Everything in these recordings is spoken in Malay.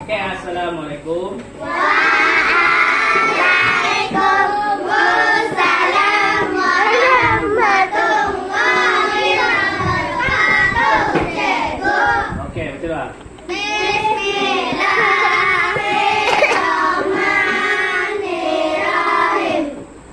Oke, assalamualaikum. Waalaikumsalam warahmatullahi wabarakatuh. Oke, betul lah. Bismillahirrahmanirrahim.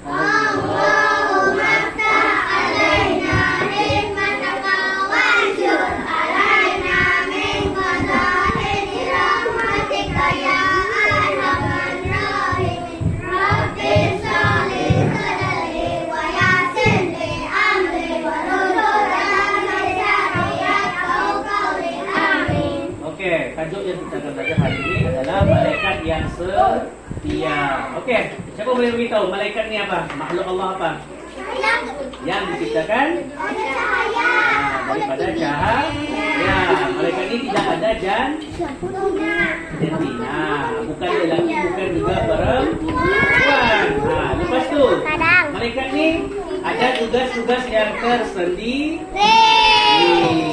Allahumma ftah alaina hikmataka wansyur alaina min khaza'ini rahmatika ya arhamar rahimin. Rabbi shrah li sadri wa yassir li amri wahlul 'uqdatam min lisani yafqahu qawli. Amin. Oke, tajuk yang kita akan belajar hari ini adalah malaikat yang setia. Oke, siapa boleh beritahu malaikat ni apa? Makhluk Allah apa? Yang diciptakan daripada cahaya. Malaikat ini tidak ada jantina. Bukan lelaki, bukan juga perempuan. Lepas tu, malaikat ni ada tugas-tugas yang tersendiri.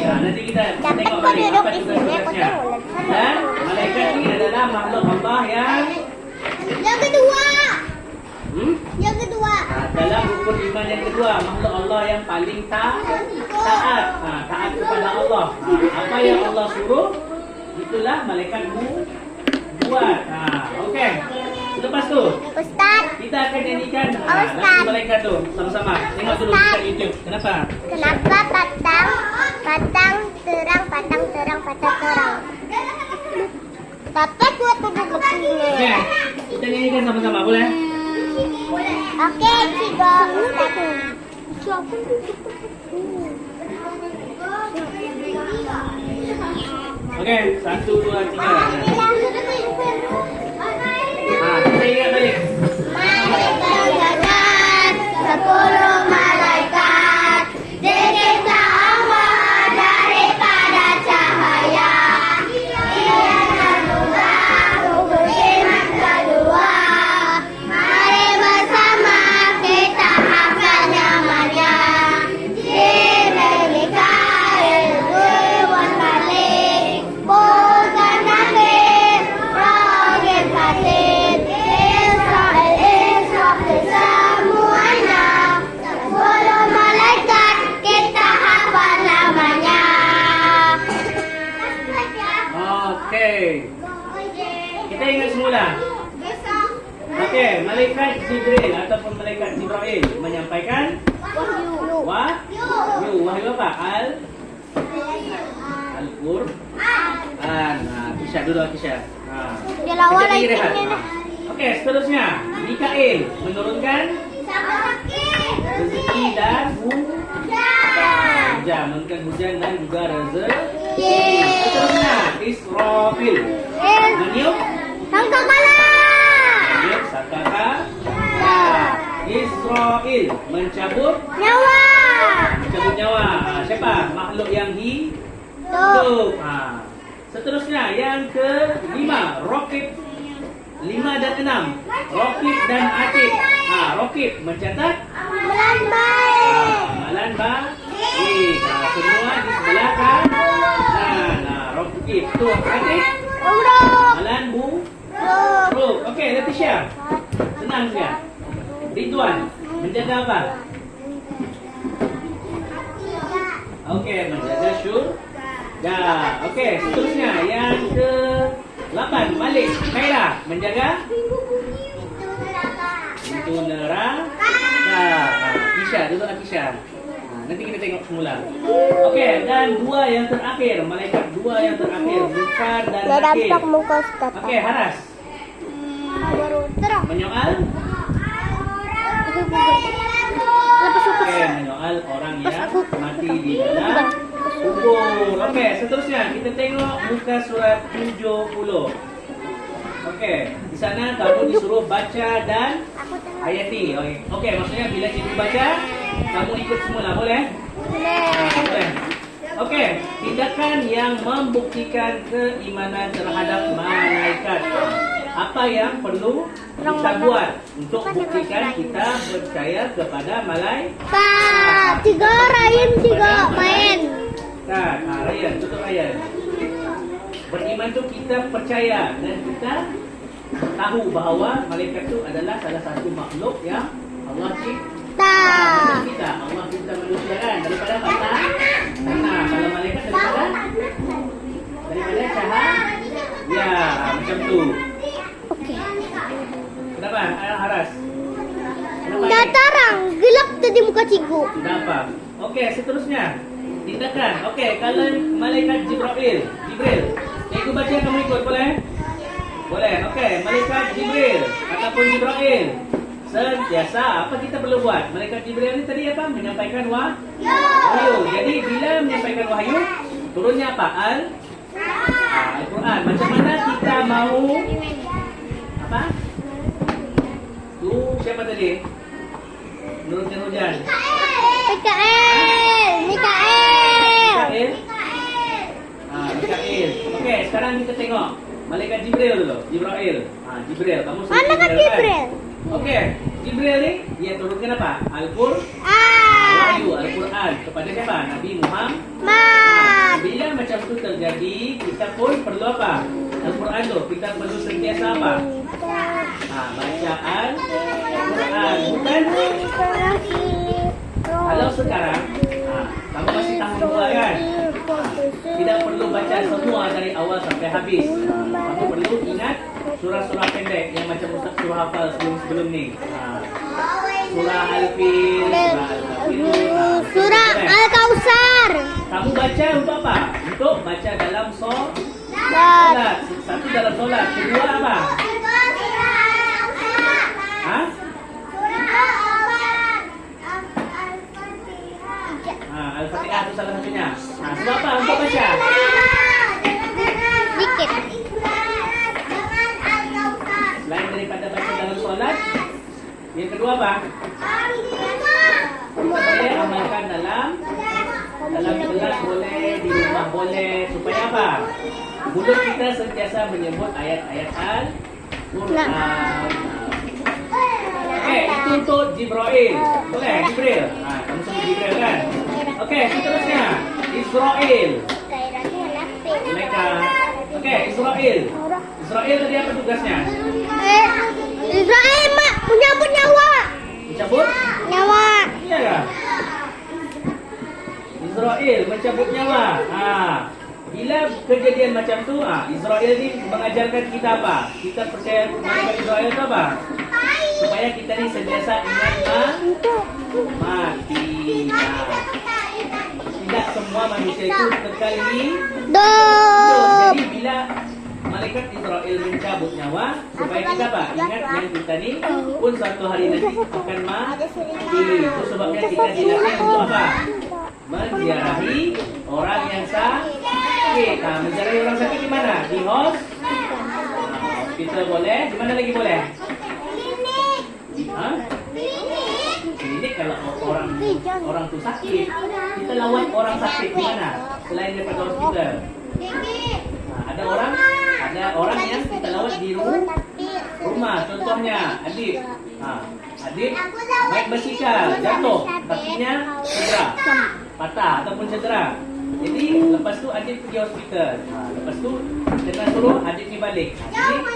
Nanti kita tengok balik apa tugas-tugasnya. Dan malaikat ni adalah makhluk Allah Yang kedua. Yang kedua. dalam rukun iman yang kedua, makhluk Allah yang paling taat. Taat kepada Allah. Apa yang Allah suruh, itulah malaikat buat. Okey. Lepas tu, Ustaz, kita akan nyanyikan Ustaz. lagu malaikat tu sama-sama. Tengok dulu Ustaz. dekat YouTube. Kenapa? kenapa patang terang terang? Tata buat begini. Okey. Kita nyanyikan sama-sama, boleh? Oke, Cigo. Okey, 1, 2, 3. Kita ingat balik. Malaikat jagat, 10 malaikat, dicipta Allah daripada cahaya. Dia adalah rukun iman kedua. Mari bersama kita hafal namanya. Jibril, Mikail, Ridwan, Malik, bukan Nabi, Ragil, Fatih, Israfil, semuanya. 10 malaikat kita hafal namanya. Okey. Kita ingat semula. Okey, malaikat Jibril ataupun malaikat Jibril menyampaikan wahyu apa? Al-Qur'an. Kisah dulu kisah. Dia lawan Kita lagi rehat. ni. Okey, seterusnya Mikail menurunkan rezeki dan hujan, menurunkan hujan dan juga rezeki. Seterusnya Israfil meniup Sangkakala. sangkakala. Israel mencabut Nyawa. nyawa. Siapa? Makhluk yang hidup. Seterusnya yang kelima, Raqib. 5 dan 6, Raqib dan Atid. Raqib mencatat amalan baik. Semua di sebelah kanan. Raqib tu Atid amalan buruk. Okey, Leticia. Senang saja. Ridwan menjaga apa? Okey, menjaga syurga. Okey, seterusnya yang ke-8, Malik. Khairah menjaga pintu neraka. Kisha, duduklah Kisha. Nanti kita tengok semula. Okey, dan 2 yang terakhir, malaikat 2 yang terakhir, Munkar dan Nakir. muka Ustaz. Okey, Haras. Baru terang. Menyoal menyoal orang yang mati di dalam kubur. Okey, seterusnya kita tengok muka surat 70. Okey, di sana kamu disuruh baca dan hayati. Okey, maksudnya bila cikgu baca, kamu ikut semula, boleh? Boleh. Okey, tindakan yang membuktikan keimanan terhadap malaikat. Apa yang perlu kita buat untuk buktikan kita percaya kepada malaikat? 3 Ryan 3 main. Ryan, tutup Ryan. Beriman tu kita percaya dan kita tahu bahawa malaikat tu adalah salah satu makhluk yang Allah cipta. Macam kita, Allah cipta manusia kan daripada apa? Tanah. Kalau malaikat daripada cahaya. Ya, macam tu. Okey. Kenapa? Haras. Kenapa Dah ni? terang, gelap tadi muka cikgu. Sudah apa? Okey, seterusnya. Tindakan. Okey, kalau malaikat Jibril. Cikgu baca kamu ikut boleh? Boleh. Okey, malaikat Jibril ataupun Jibril. Sentiasa apa kita perlu buat? Malaikat Jibril ni tadi apa? Menyampaikan wahyu. Jadi bila menyampaikan wahyu, turunnya apa? Al-Quran. Macam mana kita mau apa? Tu siapa tadi? Nurutin hujan. Mikael. Mikael. Mikael. Okey, sekarang kita tengok malaikat Jibril dulu. Jibril. Jibril. Kamu sebut Mana kan Jibril? Okey, Jibril ni dia turunkan apa? Al-Quran. Wahyu Al-Quran kepada siapa? Nabi Muhammad. Bila macam tu terjadi, kita pun perlu apa? Al-Quran tu kita perlu sentiasa apa? Baca Al-Quran. Bukan? Kalau sekarang kamu masih tahun 2 kan? Tidak perlu baca semua dari awal sampai habis. Kamu perlu ingat surah-surah pendek yang macam Ustaz suruh hafal sebelum ni. Surah Al-Fil, Surah Al-Kausar. Kamu baca untuk apa? Untuk baca dalam solat. Satu dalam solat. Kedua apa? Al-Fatihah itu salah satunya. Sebab apa? Untuk baca. Dikit. Selain daripada baca dalam solat, yang kedua apa? Kita boleh amalkan dalam kelas boleh, di rumah boleh. Supaya apa? Mulut kita sentiasa menyebut ayat-ayat Al-Quran. Okey, itu untuk Jibril. Boleh, Jibril. Kamu sebut Jibril kan? Okey, seterusnya Israel. Mereka. Okey, Israel. Israel tadi apa tugasnya? Israel menyambut nyawa. Mencabut Nyawa. Iya kan? Israel mencabut nyawa. Bila kejadian macam tu, Israel ni mengajarkan kita apa? Kita percaya malaikat Israel tu apa? Supaya kita ni sentiasa ingat mati. Tidak semua manusia itu kekal hidup. Jadi bila malaikat Israel mencabut nyawa, supaya kita apa? Ingat yang kita ni pun suatu hari nanti akan mati. Itu sebabnya kita dilatih untuk apa? Menziarahi orang yang sakit. Menziarahi orang sakit di mana? Di hospital boleh. Di mana lagi boleh? Klinik kalau orang tu sakit. Kita lawat orang sakit di mana? Selain daripada hospital. Ada orang yang kita lawat di rumah. Contohnya Adib. Adib naik basikal, jatuh, kakinya cedera, patah ataupun cedera. Jadi lepas tu Adib pergi hospital. Lepas tu kena suruh Adib ni balik. Jadi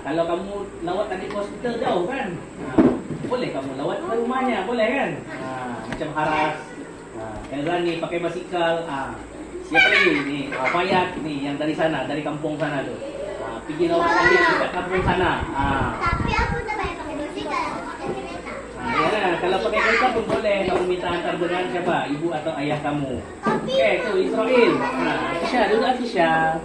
kalau kamu lawat Adib ke hospital jauh kan? Boleh kamu lawat ke rumahnya, boleh kan? Macam Haras, Elrani pakai basikal. Siapa lagi ni? Fayat ni yang dari sana, dari kampung sana tu. Pergi lawat Adib dekat kampung sana. Tapi aku tak pakai basikal, aku pakai kereta. Ya, kalau pakai kereta pun boleh. Kamu minta hantar dengan siapa? Ibu atau ayah kamu. Okey, tu Israel. Aisyah, duduk Aisyah.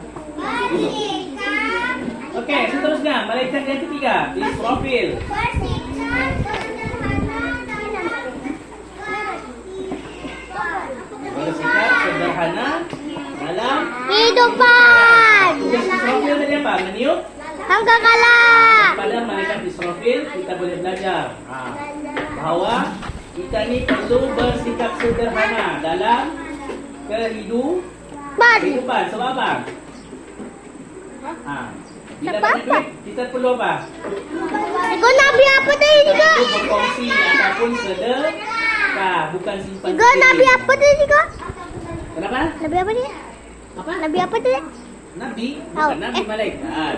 Okey, seterusnya malaikat yang ketiga, Israfil. Bersikap sederhana dalam Kehidupan. tugas Israfil tadi apa? Meniup Sangkakala. pada malaikat Israfil kita boleh belajar bahawa kita ni perlu bersikap sederhana dalam kehidupan. Sebab apa? Bila bagi duit, kita perlu apa? Kau Nabi apa tadi juga? Perlu berkongsi ataupun sedekah, bukan simpan Juga Nabi apa tadi juga? Kenapa? Nabi apa dia? Apa? Nabi apa tadi? Nabi, bukan Nabi malaikat.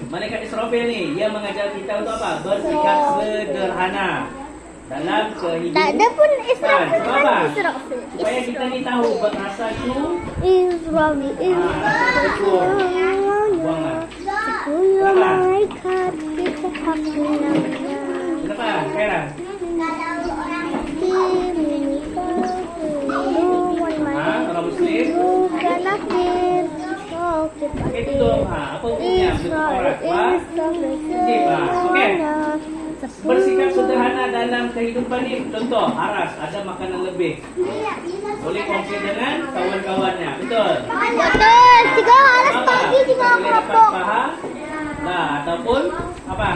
Malaikat Israfil ni, dia mengajar kita untuk apa? Bersikap sederhana dalam kehidupan. Tak ada pun Israfil. Sebab apa? Israfil. Supaya kita ni tahu berasa syukur. Israfil. Syukur. Buangan. Sepuluh malaikat kita hakimnya. Kenapa? Khaira? Orang Muslim. Bukan akhir. Oh, kita Okey, tutup. Apa hukumnya? Bentuk orang. Okey. Bersikap sederhana dalam kehidupan ni. Contoh, Aras ada makanan lebih. Boleh kongsi dengan kawan-kawannya. Betul? Betul. Tiga alas pagi, tiga Boleh dapat keropok. faham. Nah, ataupun apa?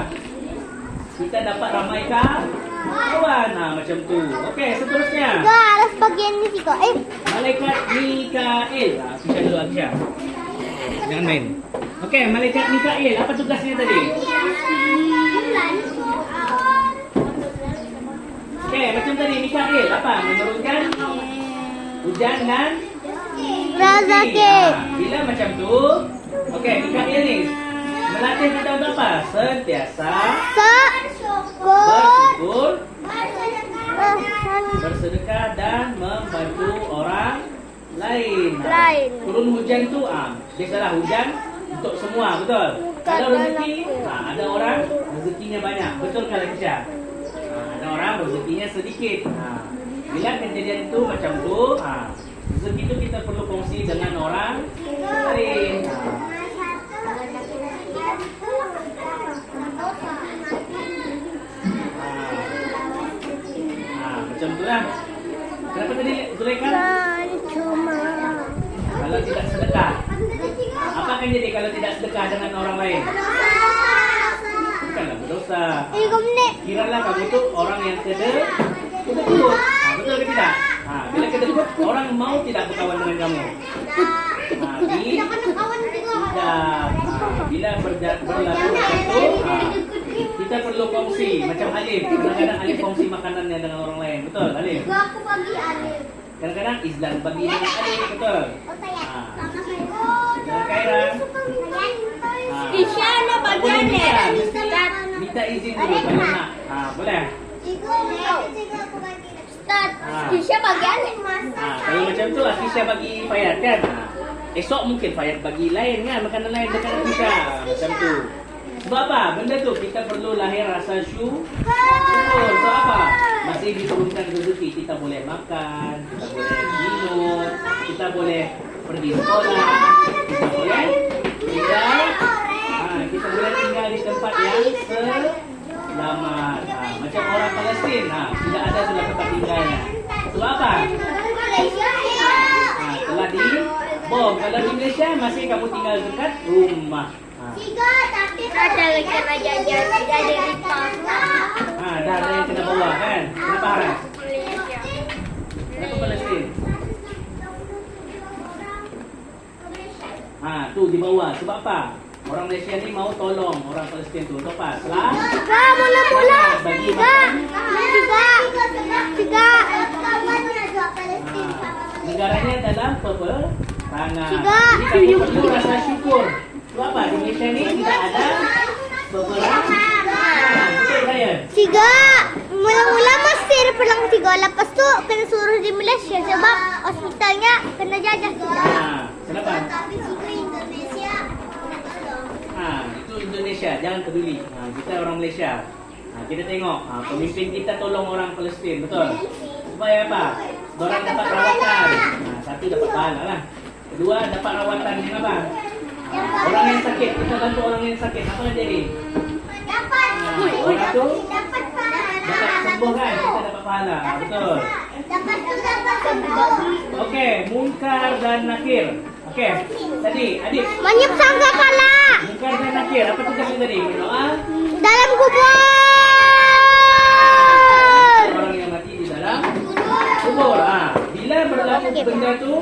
Kita dapat ramaikan kawan. Macam tu. Okey, seterusnya. Tiga alas bagian ni tiga. Malaikat Mikail. Kisah dulu Aisyah. Jangan main. Okey, Malaikat Mikail. Apa tugasnya tadi? Okey, macam tadi Mikail. Apa? Menurunkan hujan dan Rezeki. bila macam tu. Okey, Mikail ni melatih kita untuk apa? Sentiasa Syukur. bersyukur, bersedekah dan membantu orang lain. Turun hujan tu biasalah hujan untuk semua, betul? Kalau rezeki, ada orang rezekinya banyak. Betul kalau Kisah? Ada orang rezekinya sedikit. Bila kejadian itu macam tu, rezeki itu kita perlu kongsi dengan orang lain. Macam tu lah. Kenapa tadi Zulaikha? Kalau tidak sedekah, apa akan jadi kalau tidak sedekah dengan orang lain? Bukanlah berdosa. Kiralah kamu tu orang yang kedekut. Betul ke tidak? Bila kedekut, orang mau tidak berkawan dengan kamu. Tidak. Bila berlaku macam tu, kita perlu kongsi. Macam Alif. Kadang-kadang Alif kongsi makanannya dengan orang lain. Betul, Alif? Aku bagi Alif. Kadang-kadang Izlan bagi dengan Alif. Betul? Dan Khaira. Isya ada bagian ni. Minta izin dulu kalau nak. Boleh? Start. Isya bagian ni. Kalau macam tu Akisha bagi Fayad kan? Esok mungkin Fayad bagi lain kan? Makanan lain dekat Akisha. Macam tu. Sebab apa? Benda tu kita perlu lahir rasa syukur. Sebab apa? Masih diturunkan rezeki. Kita boleh makan, kita boleh minum, kita boleh pergi sekolah, kita boleh tinggal. Kita boleh tinggal di tempat yang selamat. Macam orang Palestin, tidak ada sudah tempat tinggalnya. Sebab apa? Telah di bom. Kalau di Malaysia masih kamu tinggal dekat rumah. Ada lagi kena jajan, tidak ada lipat. Dah ada yang kena bawa kan? Kenapa Haras? Kenapa Palestin? Tu dibawa. Sebab apa? Orang Malaysia ni mau tolong orang Palestin tu. Untuk apa? Mula-mula. Bagi Tiga. negaranya dalam peperangan. Tiga. Jadi kamu perlu rasa syukur. Sebab apa? Di Malaysia ni tidak ada peperangan. Betul saya? Tiga. Mula-mula Mesir perang tiga. Lepas tu kena suruh di Malaysia sebab hospitalnya kena jajah. Kenapa? Itu Indonesia, jangan peduli. Kita orang Malaysia. Kita tengok pemimpin kita tolong orang Palestin, betul? Supaya apa? Orang dapat rawatan. Satu dapat pahala lah. Kedua dapat rawatan yang apa? Orang yang sakit, kita bantu orang yang sakit. Apa yang jadi? Orang tu dapat sembuh kan? Kita dapat pahala, betul? Okey, Munkar dan Nakir. Okey, tadi adik. Manyap sangka kala. Munkar dan Nakir, apa tugasnya tadi? Berdoa. Dalam kubur. Orang yang mati di dalam kubur. Bila berlaku benda tu,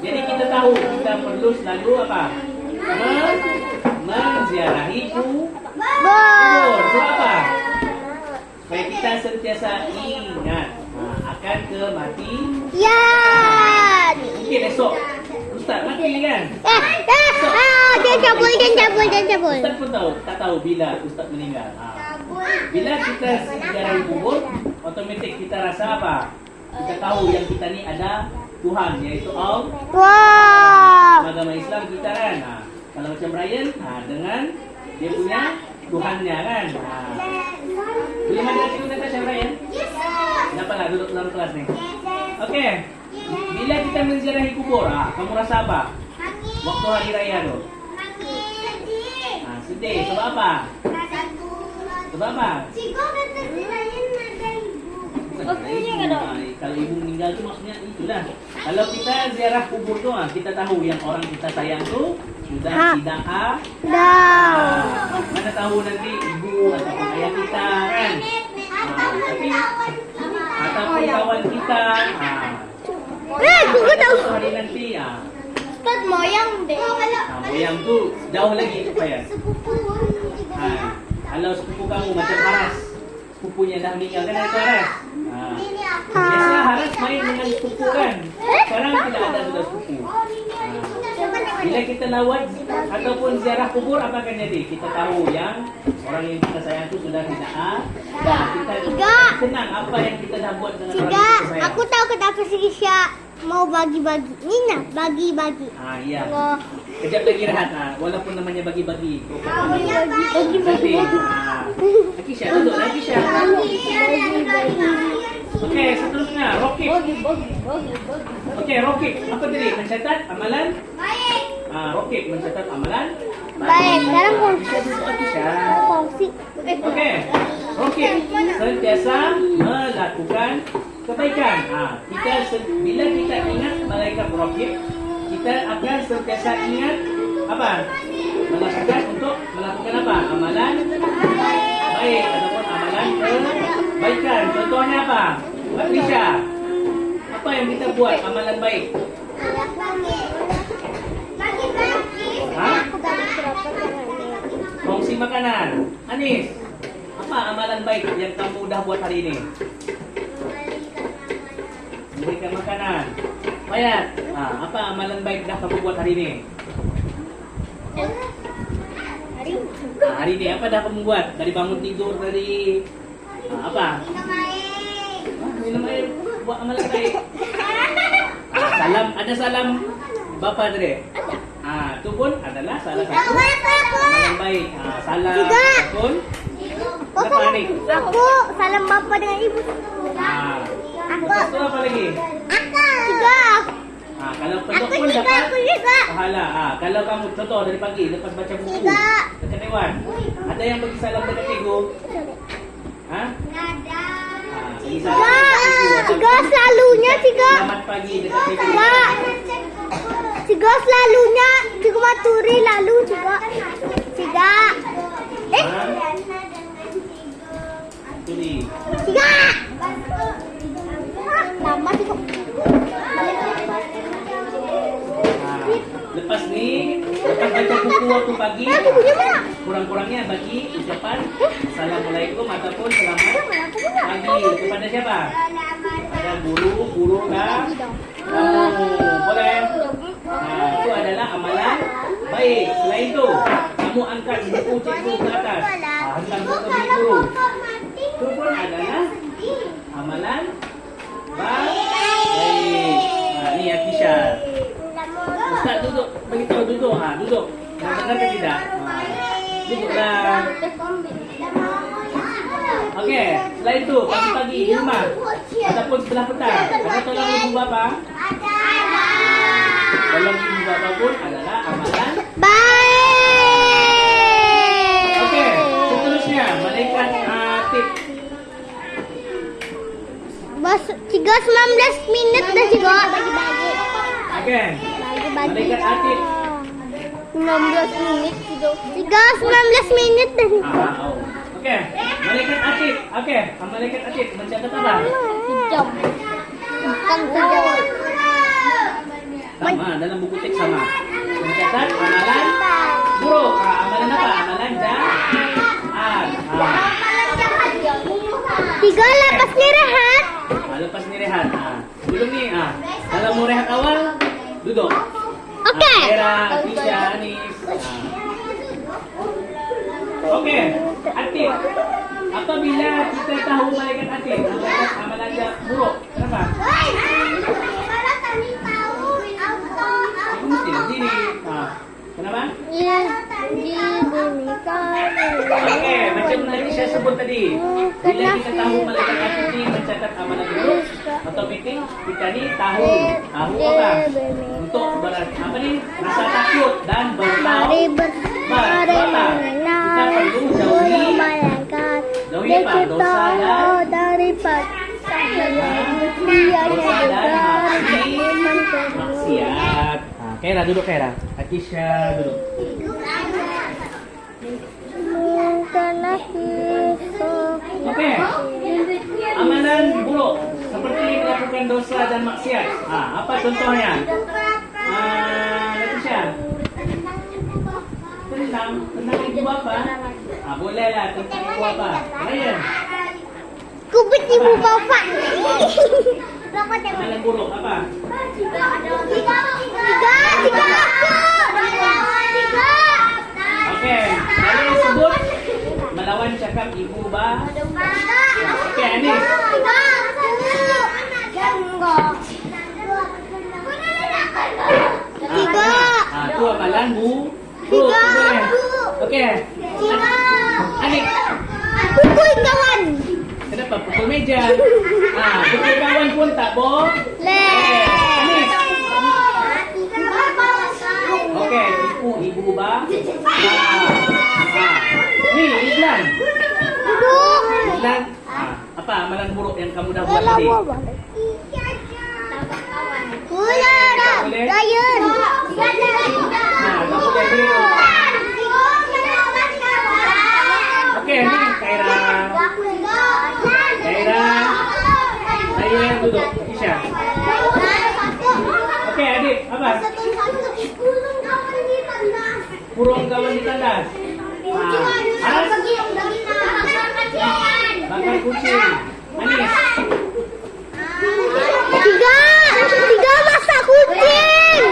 jadi kita tahu kita perlu selalu apa? Menziarahi kubur. Sebab apa? Supaya kita sentiasa ingat akan kematian. Ya. Mungkin esok Ustaz mati kan? Jangan cabul. Ustaz pun tahu, tak tahu bila Ustaz meninggal. Bila kita ziarahi kubur, otomatik kita rasa apa? Kita tahu yang kita ni ada Tuhan, yaitu Allah. Wow. Agama Islam kita kan. Kalau macam Brian, dengan dia punya Tuhannya kan. Boleh mandi cikgu Natasha Brian? Kenapa lah duduk dalam kelas ni? Okey. Bila kita menziarahi kubur, kamu rasa apa? Waktu hari raya tu? Sedih. Sebab apa? Sebab apa? Kalau ibu meninggal tu maksudnya itulah. Kalau kita ziarah kubur tu, kita tahu yang orang kita sayang tu sudah tidak ada. Mana tahu nanti ibu ataupun ayah kita kan. Tapi ataupun kawan kita. Aku tahu. Hari nanti Ustaz moyang deh. Moyang tu jauh lagi supaya. Kalau sepupu kamu macam Haras, sepupunya dah meninggal kan itu Haras. Biasa Haras main dengan sepupu kan. Sekarang tidak ada sudah sepupu. Bila kita lawat ataupun ziarah kubur, apa akan jadi? Kita tahu yang orang yang kita sayang itu sudah tidak ada. Kita senang apa yang kita dah buat dengan orang yang kita sayang. Aku tahu kenapa si Risha mau bagi-bagi. Nina, bagi-bagi. Iya. Kejap lagi rehat. Walaupun namanya bagi-bagi. Bagi-bagi. Akisha, duduk lagi Akisha. Okey, seterusnya Rokib. Okey, Rokib. Apa tadi? Mencatat amalan? Baik. Rokib mencatat amalan? Baik. Sekarang Akisha duduk Akisha. kongsi. Okey. Rokib sentiasa melakukan kebaikan. Bila kita ingat malaikat Rokib, kita akan sentiasa ingat apa? Melakukan untuk melakukan apa? Amalan baik ataupun amalan kebaikan. Contohnya apa? Risha, apa yang kita buat amalan baik? Kongsi makanan. Anis, apa amalan baik yang kamu dah buat hari ini? Memberikan makanan. Bayat, apa amalan baik dah kamu buat hari ini? Hari ini apa dah kamu buat? Dari bangun tidur, dari apa? Minum air, buat amalan baik. Salam, ada salam Bapa tadi? Itu pun adalah salah satu amalan baik. Salam ataupun apa ni? Aku salam bapa dengan ibu. Lepas tu apa lagi? Tiga. Kalau pendok pun dapat pahala. Kalau kamu contoh dari pagi lepas baca buku dekat dewan, ada yang bagi salam dekat cikgu? Tiga selalunya tiga. Selamat pagi dekat cikgu. Tiga selalunya cikgu Maturi lalu juga. Tiga. Tuli. Tiga. Nama cikgu. Lepas baca buku waktu pagi, kurang-kurangnya bagi ucapan Assalamualaikum ataupun selamat pagi kepada siapa? Pada guru dan kamu. Boleh? Itu adalah amalan baik. Selain itu, kamu angkat buku cikgu ke atas, hantar buku guru. Itu pun adalah amalan baik. Ni Akisha. Ustaz duduk, beritahu duduk. Duduk. Nak dengar ke tidak? Duduklah. Okey, selain itu pagi-pagi di rumah ataupun setelah petang, ada tolong ibu bapa? Ada. Tolong ibu bapa pun adalah amalan baik. Okey, seterusnya malaikat Atid. Bos 3:19 minit dah juga. Bagi-bagi. Okey. Malaikat Atid 19 minit gitu. 3:19 minit dah. Okey. Malaikat Atid. Okey, malaikat Atid mencatat apa? Sejam. Bukan sejam. Sama dalam buku teks sama. Mencatat amalan buruk. Amalan apa? Amalan jahat. 3 lepas ni rehat. Lepas ni rehat. Belum ni. Kalau mau rehat awal, duduk. Oke. Kera, Atisha, Anis. Oke, Atik. Apabila kita tahu malaikat Atik, malaikat amalan dia buruk. Kenapa? Itu mesti berdiri. Kenapa? Oke, macam nanti saya sebut tadi. Bila kita tahu malaikat Atik ini mencatat amalan buruk, otomatis kita ni tahu apa? Untuk apa ni? Rasa takut dan bertaubat. Kita perlu jauhi apa? Dosa dan maksiat. Kera duduk, Kera. Atisha duduk. Oke. Amalan buruk seperti melakukan dosa dan maksiat. Apa contohnya? Atisha. Tentang ibu bapa. Bolehlah tentang ibu bapa. Ryan. Kubit ibu bapak. Amalan buruk apa? Tiga. Oke, kalian sebut melawan cakap ibu bapa. Oke, Anis. Tiga. Itu amalan buruk. Tiga. Oke. Anis. Pukul kawan. Kenapa pukul meja? Pukul kawan pun tak boleh. Anis. Oke, ibu bapa. Ni Islan. Islan. Apa amalan buruk yang kamu dah buat tadi? Ryan. Tak boleh beli. Oke, ni Kaira. Saya duduk. Isha. Oke, adik. Apa? Kurung kawan di tandas. Anas. Bakar kucing. Anis. Tiga masak kucing.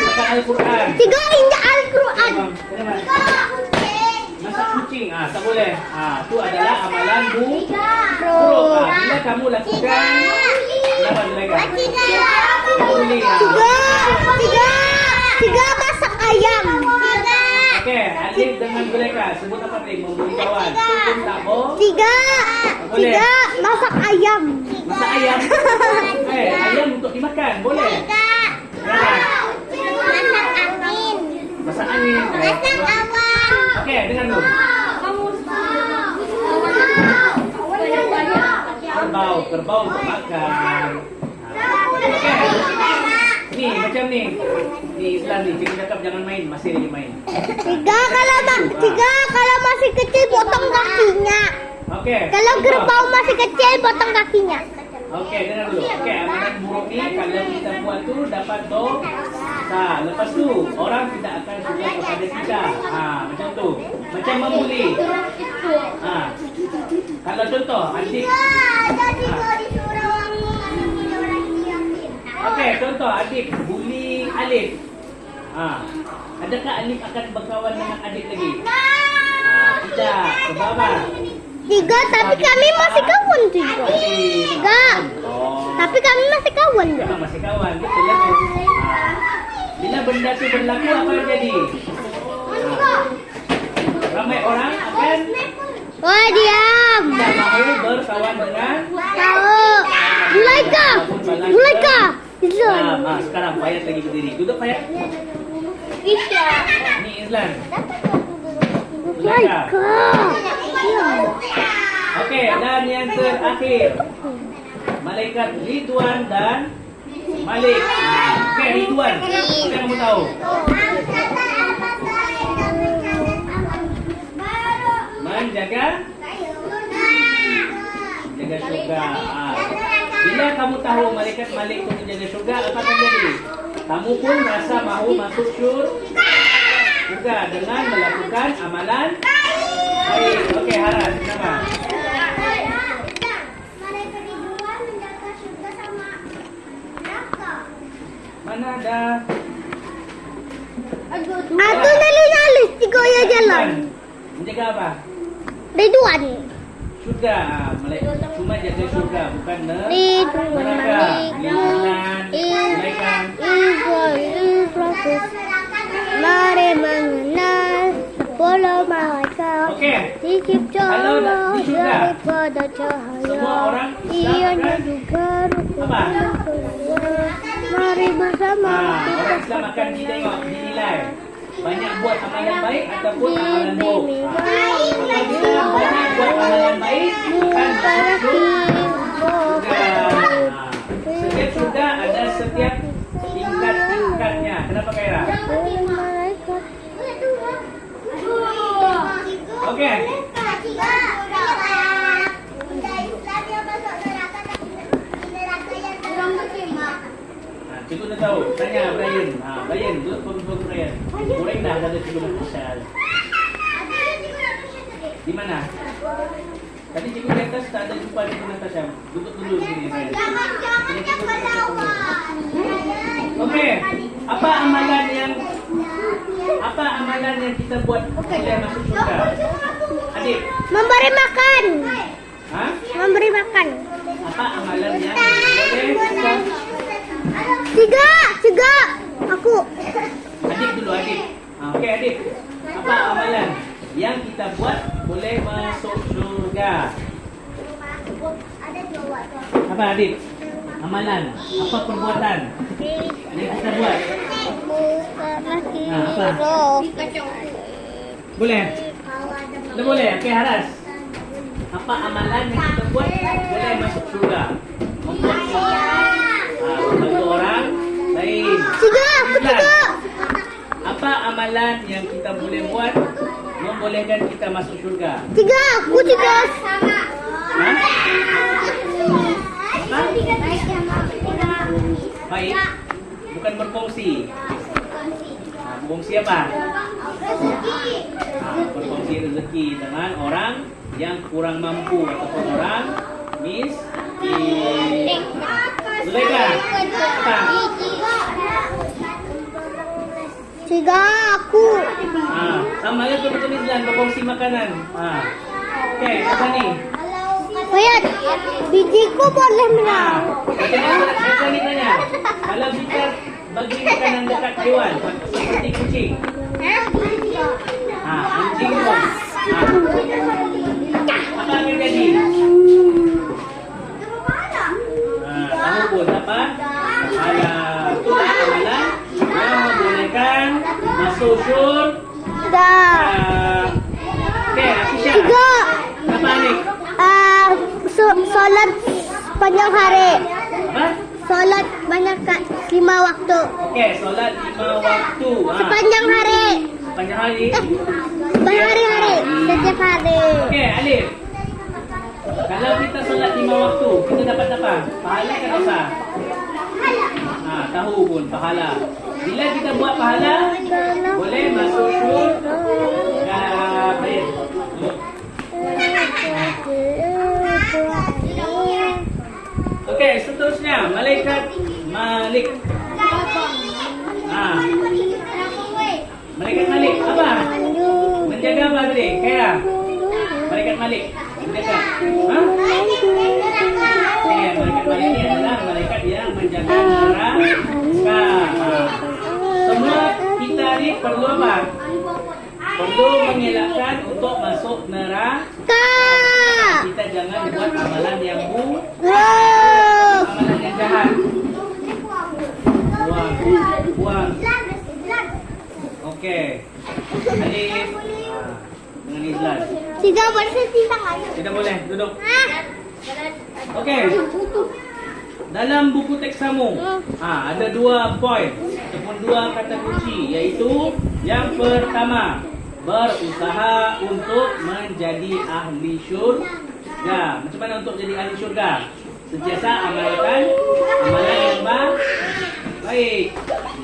Masak Al-Quran. Tiga injak Al-Quran. Masak kucing. Tak boleh. Itu adalah amalan buruk. Bila kamu lakukan, kenapa dilakukan? Tiga masak ayam. Oke, Alif dengan mereka sebut apa tadi? Membuli kawan. Itu pun tak boleh. Tiga masak ayam. Masak ayam. Ayam untuk dimakan, boleh. Masak angin. Oke, dengar dulu. Kerbau untuk makan. Oke. Ni macam ni. Ni Islam ni, cikgu cakap jangan main, masih lagi main. Tiga kalau masih kecil potong kakinya. Oke. Kalau kerbau masih kecil potong kakinya. Oke, dengar dulu. Oke, amalan buruk ni kalau kita buat tu dapat dosa. Lepas tu orang tidak akan suka kepada kita. Macam tu. Macam membuli. Kalau contoh adik. Oke, contoh adik bully Alif. Adakah Alif akan berkawan dengan adik lagi? Tidak. Sebab apa? Tiga, tapi kami masih kawan tiga. Tapi kami masih kawan. Memang masih kawan, betul lah tu. Bila benda tu berlaku, apa yang jadi? Ramai orang akan Wah, diam. tidak mahu berkawan dengan Tahu. Mulaika. Sekarang Fayat lagi berdiri. Duduk Fayat. Ni Islan. Mulaika. Okey, dan yang terakhir malaikat Ridwan dan Malik. Okey, Ridwan. Apa kamu tahu? Menjaga syurga. Bila kamu tahu malaikat Malik itu menjaga syurga, apa akan jadi? Kamu pun rasa mahu masuk syurga dengan melakukan amalan baik. Okey, Haras, kenapa? Mana ada Aku nalis-nalis tiga ya jalan. Menjaga apa? Ridwan. Surga. Cuma jaga surga, bukan Ridwan. neraka. Mulaikan. Mari mengenal pola malaikat. Oke. Dicipta Kalau Allah di surga, daripada cahaya. semua orang Islam Ianya akan juga rukun apa? Mari bersama Orang Islam akan dinilai banyak buat amalan baik ataupun amalan buruk. Kalau kita banyak buat amalan baik akan masuk surga. Setiap surga ada setiap tingkat-tingkatnya. Kenapa Kaira? Oke. Cikgu dah tahu. Tanya Brian. Brian, duduk pokok Brian. Goreng dah ada cikgu Natasha. Di mana? Tadi cikgu di atas tak ada jumpa cikgu Natasha. Duduk dulu sini Brian. Okey. Apa amalan yang kita buat bila masuk surga? Adik. Memberi makan. Ha? Memberi makan. Apa amalan yang boleh Tiga. Aku. Adik dulu, adik. Okey, adik. Apa amalan yang kita buat boleh masuk surga? Apa adik? Amalan. Apa perbuatan yang kita buat? Apa? Boleh? Dah boleh? Okey, Haras. Apa amalan yang kita buat boleh masuk surga? Membuat membantu orang lain. Tiga. Apa amalan yang kita boleh buat membolehkan kita masuk surga? Aku tiga. Ha? Apa? Baik. Bukan berkongsi. Berkongsi apa? Berkongsi rezeki dengan orang yang kurang mampu ataupun orang miskin. Zulaika. Apa? Tiga aku. Sama ya betul Islam berkongsi makanan. Okey, apa ni? Bayat. Bijiku boleh menang. Kita ni tanya. Kalau kita bagi makanan dekat hewan seperti kucing. Kucing tu. Apa akan jadi? Tahu pun apa? Itulah amalan yang membolehkan masuk surga. Okey, Afisha. Tiga. Apa ni? Solat panjang hari. Apa? Solat banyak 5 waktu. Okey, solat 5 waktu. Sepanjang hari. Sepanjang hari. Berhari-hari. Setiap hari. Okey, Alif. Kalau kita solat 5 waktu, kita dapat apa? Pahala kan dosa? Tahu pun pahala. Bila kita buat pahala, boleh masuk surga. Baik. Okey, seterusnya malaikat Malik. Malaikat Malik apa? Menjaga apa tadi? Kaya? Malaikat Malik menjaga. Malaikat Malik ini adalah malaikat yang menjaga neraka. Semua kita ni perlu apa? Perlu mengelakkan untuk masuk neraka. Kita jangan buat amalan yang buruk, amalan yang jahat. Buang. Okey. Alif. Dengan Izlan. Tiga bersentang ayo. Tidak boleh, duduk. Okey. Dalam buku teks Samung, ada 2 poin ataupun 2 kata kunci, iaitu yang pertama, berusaha untuk menjadi ahli syurga. Macam mana untuk jadi ahli syurga? Sentiasa amalkan amalan yang baik.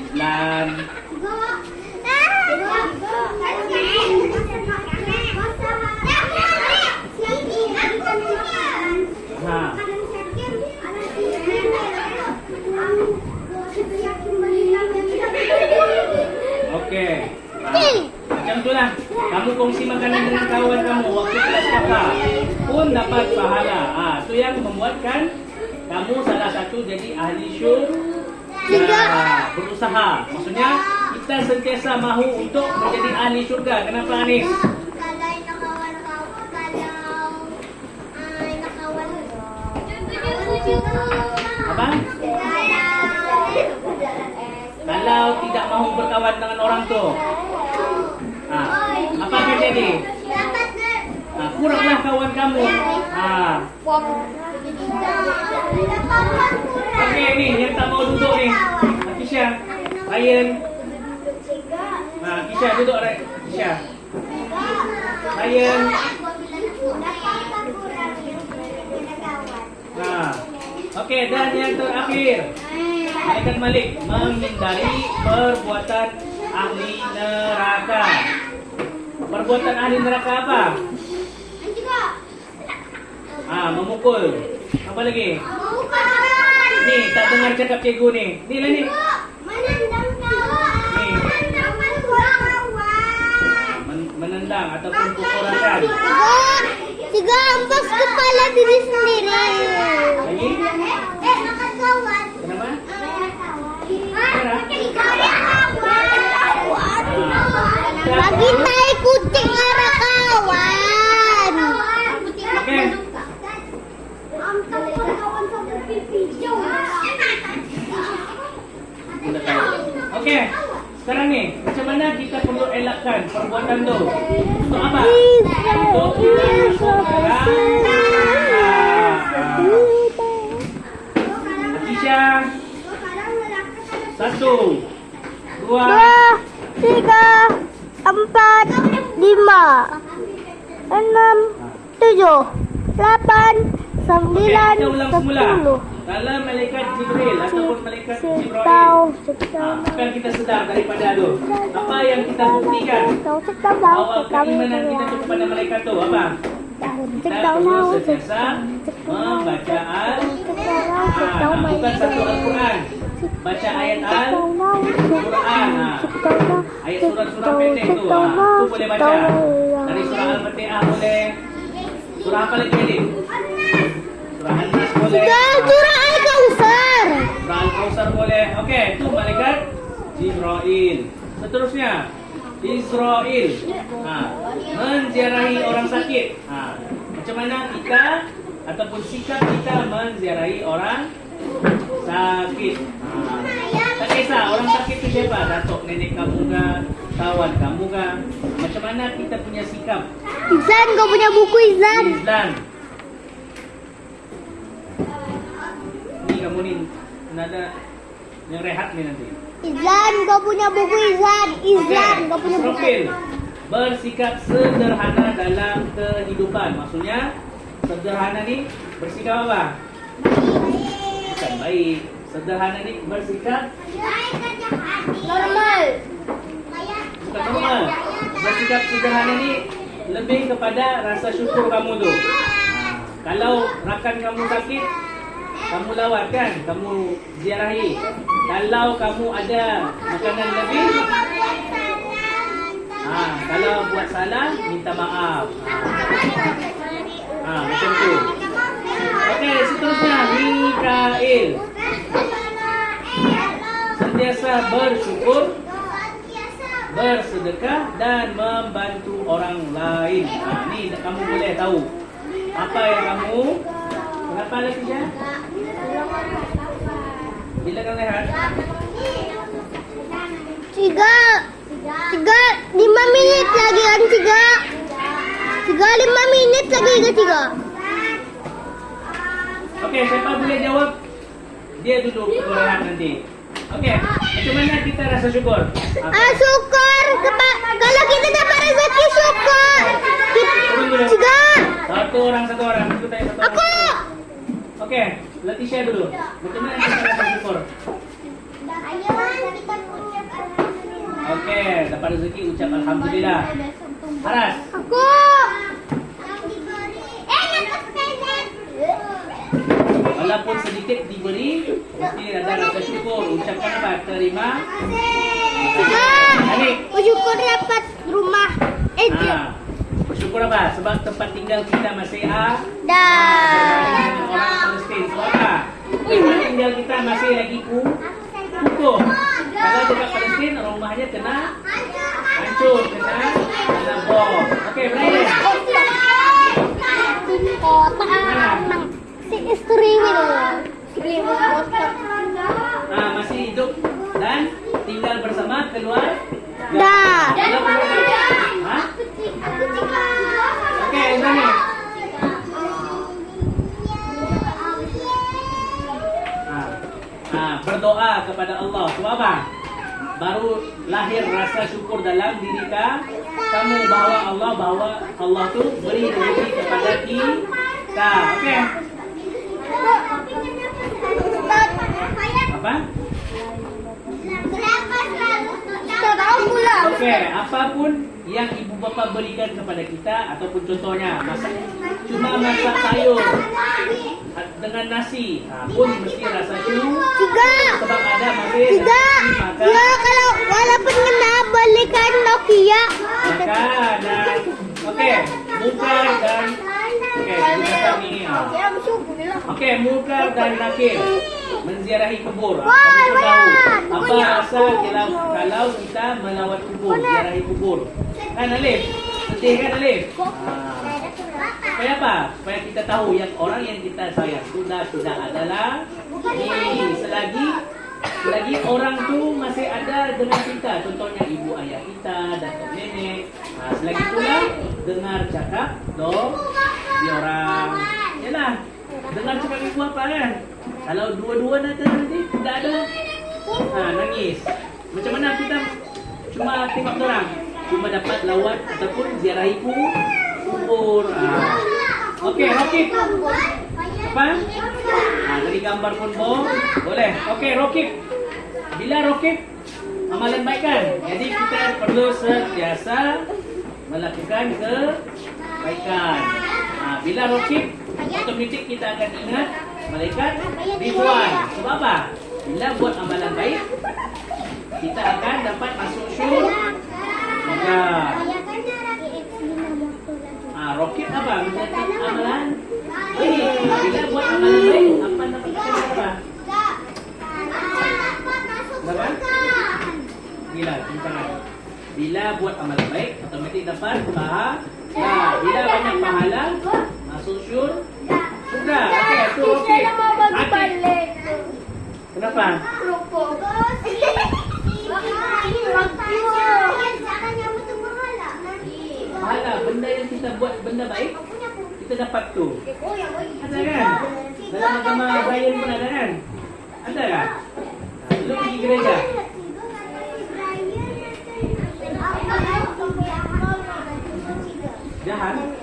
Islam. Okey. mengisi makanan dengan kawan kamu waktu kelas kakak pun dapat pahala. Itu yang membuatkan kamu salah satu jadi ahli syurga. Berusaha. Maksudnya kita sentiasa mahu untuk menjadi ahli syurga. Kenapa Anis? Apa? Kalau tidak mahu berkawan dengan orang tu, apa akan jadi? Kuranglah kawan kamu. Okey ni yang tak mau duduk ni. Kisha, Ryan. Kisha duduk Kisha. Ryan. Okey, dan yang terakhir, Malaikat Malik menghindari perbuatan ahli neraka. Perbuatan ahli neraka apa? Memukul. Apa lagi? Ni, tak dengar cakap cikgu ni. Ni lah ni. Menendang ataupun pukul-pukulan. Tiga ampas kepala diri sendiri. Lagi? Kenapa? Lagi tai kucing arah kawan. Okey. Okey. Sekarang ni, macam mana kita perlu elakkan perbuatan tu? Untuk apa? Untuk kita masuk Kisha. 1, 2, 3, 4, 5, 6, 7, 8, 9, 10. Kalau malaikat Jibril ataupun malaikat Jibril akan kita sedar daripada tu. Apa yang kita buktikan? Awal keimanan kita tu kepada malaikat tu apa? Kita perlu sentiasa membaca bukan satu Al-Quran. Baca ayat Al-Quran. Ayat surah-surah pendek tu. Tu boleh baca. Dari surah Al-Fatihah boleh. Surah apa lagi ni? Surah An-Nas boleh. Surah Al-Kautsar. Surah Al-Kautsar boleh. Okey, tu malaikat Jibril. Seterusnya Israel. Menziarahi orang sakit. Macam mana kita ataupun sikap kita menziarahi orang sakit. Tak kisah orang sakit tu siapa? Datuk nenek kamu ke, kawan kamu ke. Macam mana kita punya sikap? Izlan, kau punya buku Izlan. Izlan. Ni kamu ni nada yang rehat ni nanti. Izlan, kau punya buku Izlan. Izlan, kau punya buku. Israfil. Bersikap sederhana dalam kehidupan. Maksudnya sederhana ni bersikap apa? Bukan baik. Sederhana ni bersikap Normal. bukan normal. Bersikap sederhana ni lebih kepada rasa syukur kamu tu. Kalau rakan kamu sakit, kamu lawat kan, kamu ziarahi. Kalau kamu ada makanan lebih, kalau buat salah, minta maaf. Macam tu. Okey, seterusnya Mikail. Sentiasa bersyukur, bersedekah dan membantu orang lain. Ni kamu boleh tahu. Apa yang kamu? Kenapa lagi ya? Bila kamu rehat? 5 minit lagi kan 5 minit lagi ke 3? Okey, siapa boleh jawab? Dia duduk rehat nanti. Okey, macam mana kita rasa syukur? Syukur kalau kita dapat rezeki syukur. Tiga. Satu orang. Aku tanya satu orang. Aku. Okey, Latisha dulu. Macam mana kita rasa syukur? Okey, dapat rezeki ucap alhamdulillah. Aras. Aku. Walaupun sedikit diberi, mesti ada rasa syukur. Ucapkan apa? Terima. Tiga. Bersyukur dapat rumah. Syukur apa? Sebab tempat tinggal kita masih Dah. dengan orang Palestin. Sebab apa? Tempat tinggal kita masih lagi kukuh. Kalau dekat Palestin, rumahnya kena hancur, kena bom. Okey, Brian. Si istri itu. Masih hidup dan tinggal bersama keluarga. Dah. Hah? Okey, Zani. Berdoa kepada Allah. Sebab apa? Baru lahir rasa syukur dalam diri kamu bahwa Allah tu beri rezeki kepada kita. Okey. Apa? Okey, apapun yang ibu bapa berikan kepada kita ataupun contohnya cuma masak sayur dengan nasi, pun mesti rasa syukur. Tiga. Sebab ada masih Tiga. maka Ya kalau walaupun kena belikan Nokia. dan okey, mungkar dan kita ni. Okey, mungkar dan nakir menziarahi kubur. Kamu pun tahu apa rasa kalau kita melawat kubur, ziarahi kubur. Kan Alif? Sedih kan Alif? Supaya apa? Supaya kita tahu yang orang yang kita sayang sudah adalah ini selagi orang tu masih ada dengan kita, contohnya ibu ayah kita, datuk nenek. Selagi pula dengar cakap dia orang. Yalah, dengar cakap ibu apa kan? Kalau dua-dua nanti tidak ada, nangis. Macam mana kita cuma tengok orang, cuma dapat lawat ataupun ziarahi kubur. Okey, Rokib. Apa? Tadi gambar pun boleh. Okey, Rokib. Bila Rokib amalan baik kan? Jadi kita perlu sentiasa melakukan kebaikan. Bila Rokib, otomatik kita akan ingat malaikat Ridwan. Sebab apa? Bila buat amalan baik, kita akan dapat masuk syurga. Rokib apa? Mencatat amalan baik. Bila buat amalan baik, apa dapatkan apa? Berapa? Gila, tangan. Bila buat amalan baik, otomatik dapat pahala. Bila banyak pahala, masuk syurga. Okey, tu Rokib. Kenapa? Pahala, benda yang kita buat benda baik, kita dapat tu. Ada kan? Dalam agama Brian pun ada kan? Ada tak? Lu pergi gereja? Jahanam.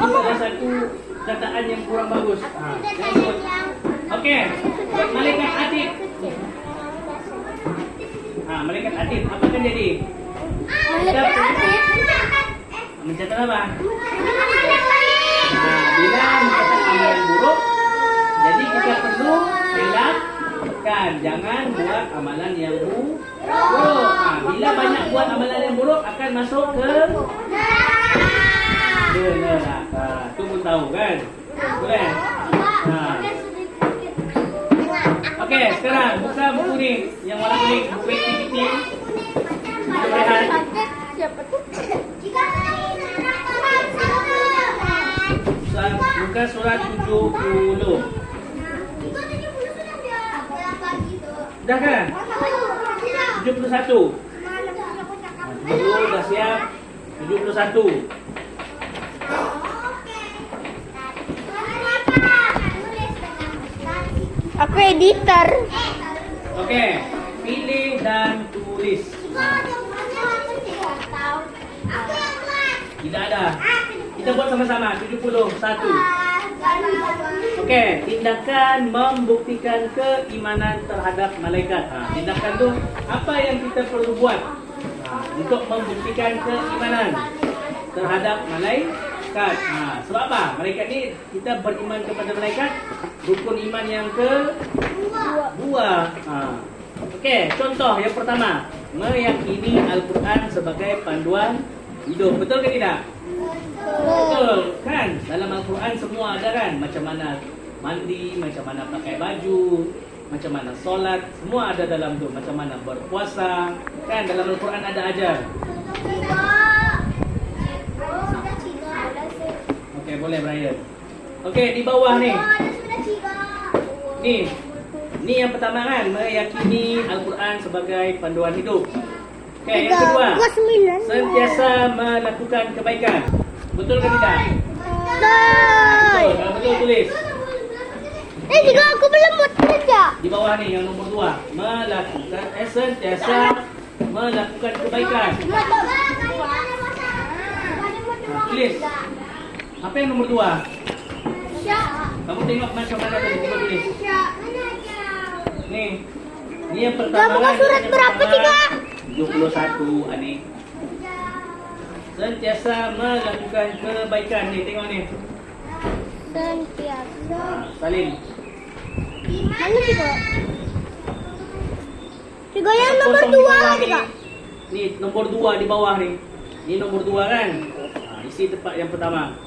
Itu ada satu kataan yang kurang bagus. Okey, malaikat Atid. Malaikat Atid, apa akan jadi? Mencatat apa? Bila mencatat amalan buruk, jadi kita perlu elakkan, jangan buat amalan yang buruk. Bila banyak buat amalan yang buruk akan masuk ke neraka. Tu pun tahu kan? Boleh? Okey, sekarang buka buku ni yang warna kuning, buku aktiviti. Lihat. Buka surat 70. Dah kan? 71. 70 dah siap. 71. Aku editor. Okey, pilih dan tulis. Tidak ada. Kita buat sama-sama. 71. Okey, tindakan membuktikan keimanan terhadap malaikat. Tindakan tu apa yang kita perlu buat untuk membuktikan keimanan terhadap malaikat. Sebab apa? Malaikat ni kita beriman kepada malaikat, rukun iman yang kedua. Oke, contoh yang pertama, meyakini Al-Quran sebagai panduan hidup. Betul ke tidak? Betul, kan? Dalam Al-Quran semua ada kan? Macam mana mandi, macam mana pakai baju, macam mana solat, semua ada dalam tu. Macam mana berpuasa, kan? Dalam Al-Quran ada ajar. Oke, boleh Brian. Oke, di bawah nih. Ni yang pertama kan, meyakini Al-Quran sebagai panduan hidup. Oke, yang kedua, sentiasa melakukan kebaikan. Betul ke tidak? Betul. Kalau betul tulis. Juga aku belum mau kerja. Di bawah nih yang nomor 2, melakukan sentiasa melakukan kebaikan. Tulis. Apa yang nomor 2? Kamu tengok macam mana tadi, coba tulis. Nih. Ini yang pertama. Kamu surat berapa sih, Kak? 71, Ani. Sentiasa melakukan kebaikan nih, tengok nih. Sentiasa. Salin. Mana sih, Kak? Juga yang nomor 2 tadi, Kak. Nih, nomor 2 di bawah nih. Ini nomor 2 kan? Isi tempat yang pertama.